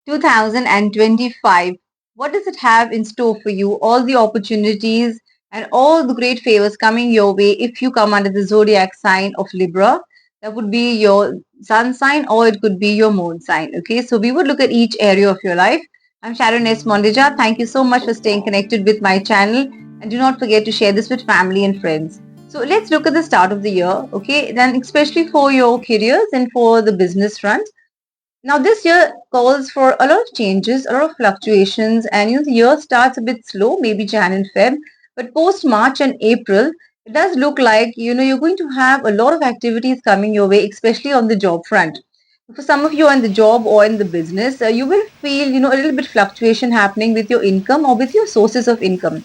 2025. What does it have in store for you? All the opportunities and all the great favors coming your way if you come under the zodiac sign of Libra. That would be your sun sign or it could be your moon sign. Okay, so we would look at each area of your life. I'm Sharon S. Mondija. Thank you so much for staying connected with my channel and do not forget to share this with family and friends. So let's look at the start of the year. Okay, then especially for your careers and for the business front. Now, this year calls for a lot of changes, a lot of fluctuations, and the year starts a bit slow, maybe Jan and Feb, but post March and April, it does look like you're going to have a lot of activities coming your way, especially on the job front. For some of you in the job or in the business, you will feel a little bit fluctuation happening with your income or with your sources of income.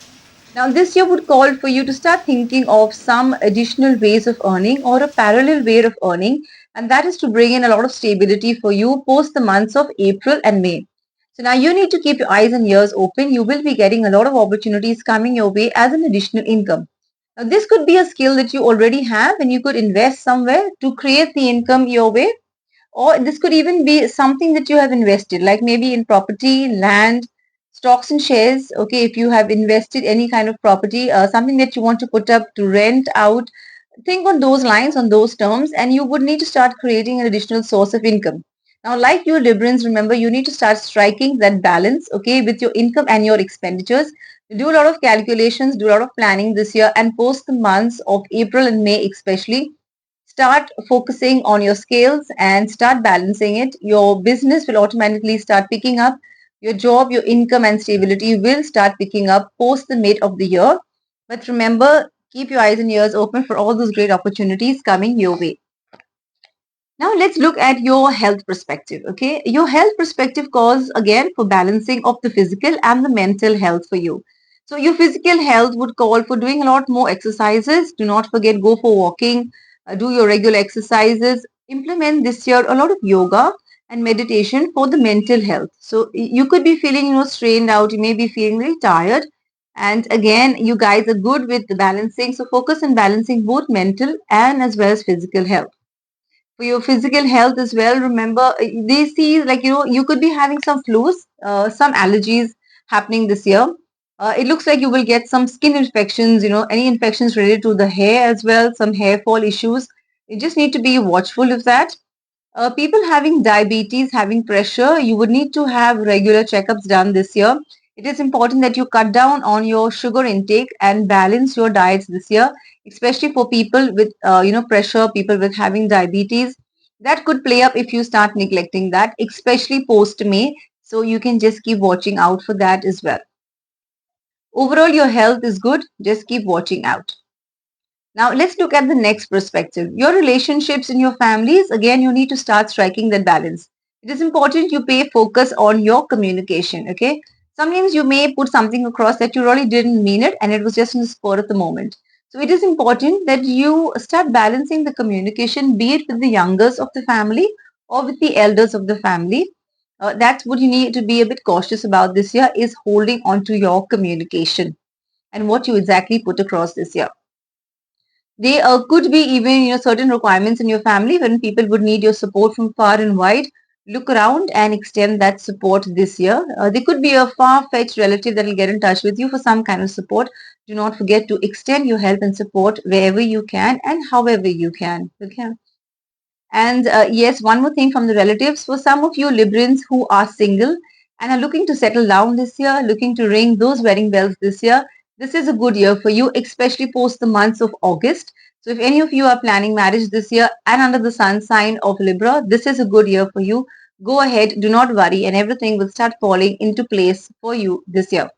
Now, this year would call for you to start thinking of some additional ways of earning or a parallel way of earning, and that is to bring in a lot of stability for you post the months of April and May. So now you need to keep your eyes and ears open. You will be getting a lot of opportunities coming your way as an additional income. Now, this could be a skill that you already have and you could invest somewhere to create the income your way, or this could even be something that you have invested, like maybe in property, land, stocks and shares. Okay, if you have invested any kind of property, something that you want to put up to rent out, think on those lines, on those terms, and you would need to start creating an additional source of income. Now, like you Librans, remember you need to start striking that balance, okay, with your income and your expenditures. Do a lot of calculations, do a lot of planning this year, and post the months of April and May especially, start focusing on your scales and start balancing it. Your business will automatically start picking up. Your job, your income and stability will start picking up post the mid of the year. But remember, keep your eyes and ears open for all those great opportunities coming your way. Now let's look at your health perspective. Okay, your health perspective calls again for balancing of the physical and the mental health for you. So your physical health would call for doing a lot more exercises. Do not forget, go for walking, do your regular exercises. Implement this year a lot of yoga and meditation for the mental health. So you could be feeling strained out. You may be feeling very tired. And again, you guys are good with the balancing. So focus on balancing both mental and as well as physical health. For your physical health as well, remember, they see, like, you could be having some flus, some allergies happening this year. It looks like you will get some skin infections, any infections related to the hair as well, some hair fall issues. You just need to be watchful of that. People having diabetes, having pressure, you would need to have regular checkups done this year. It is important that you cut down on your sugar intake and balance your diets this year, especially for people with, pressure, people with having diabetes. That could play up if you start neglecting that, especially post May. So you can just keep watching out for that as well. Overall, your health is good. Just keep watching out. Now, let's look at the next perspective. Your relationships in your families, again, you need to start striking that balance. It is important you pay focus on your communication, okay? Sometimes you may put something across that you really didn't mean it and it was just in the spur of the moment. So it is important that you start balancing the communication, be it with the youngest of the family or with the elders of the family. That's what you need to be a bit cautious about this year, is holding on to your communication and what you exactly put across this year. They could be even certain requirements in your family when people would need your support from far and wide. Look around and extend that support this year. There could be a far-fetched relative that will get in touch with you for some kind of support. Do not forget to extend your help and support wherever you can and however you can. Okay. And yes, one more thing from the relatives. For some of you Librans who are single and are looking to settle down this year, looking to ring those wedding bells this year, this is a good year for you, especially post the months of August. So if any of you are planning marriage this year and under the sun sign of Libra, this is a good year for you. Go ahead, do not worry, and everything will start falling into place for you this year.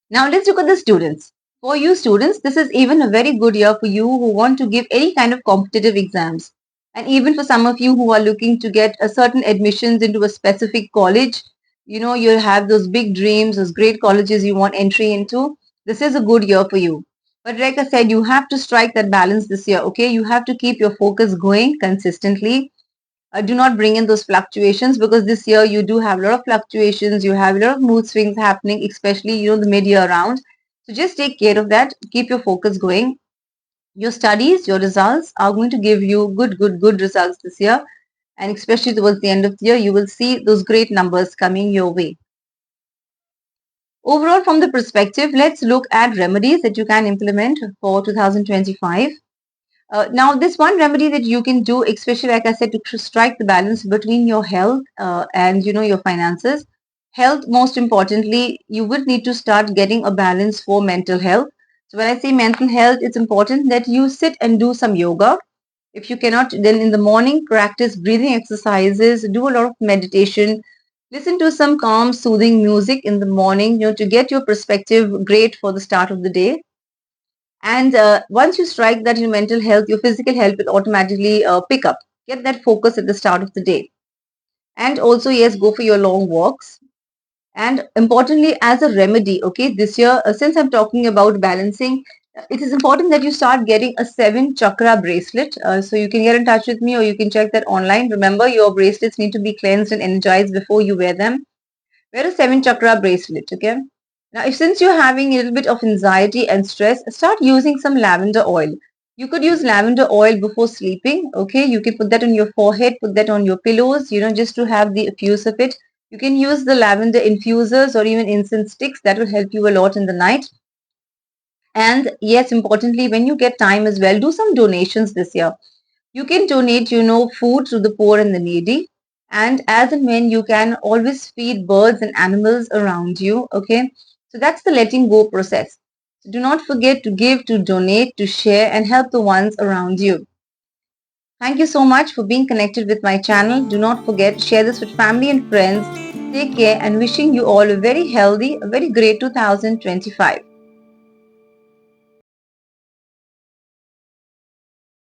Now let's look at the students. For you students, this is even a very good year for you who want to give any kind of competitive exams. And even for some of you who are looking to get a certain admissions into a specific college, you'll have those big dreams, those great colleges you want entry into. This is a good year for you. But like I said, you have to strike that balance this year, okay? You have to keep your focus going consistently. Do not bring in those fluctuations, because this year you do have a lot of fluctuations. You have a lot of mood swings happening, especially the mid-year round. So just take care of that. Keep your focus going. Your studies, your results are going to give you good results this year. and especially towards the end of the year, you will see those great numbers coming your way. Overall, from the perspective, let's look at remedies that you can implement for 2025. Now, this one remedy that you can do, especially like I said, to strike the balance between your health and your finances. Health, most importantly, you would need to start getting a balance for mental health. So when I say mental health, it's important that you sit and do some yoga. If you cannot, then in the morning, practice breathing exercises, do a lot of meditation, listen to some calm, soothing music in the morning, to get your perspective great for the start of the day. And once you strike that, your mental health, your physical health will automatically pick up. Get that focus at the start of the day. And also, yes, go for your long walks. And importantly, as a remedy, okay, this year, since I'm talking about balancing, it is important that you start getting a 7 chakra bracelet. So you can get in touch with me or you can check that online. Remember, your bracelets need to be cleansed and energized before you wear them. Wear a 7 chakra bracelet, okay? Now, if since you're having a little bit of anxiety and stress, start using some lavender oil. You could use lavender oil before sleeping, okay? You can put that on your forehead, put that on your pillows, just to have the effuse of it. You can use the lavender infusers or even incense sticks. That will help you a lot in the night. And yes, importantly, when you get time as well, do some donations this year. You can donate, food to the poor and the needy. And as and when you can always feed birds and animals around you. Okay. So that's the letting go process. So do not forget to give, to donate, to share, and help the ones around you. Thank you so much for being connected with my channel. Do not forget, share this with family and friends. Take care and wishing you all a very healthy, a very great 2025.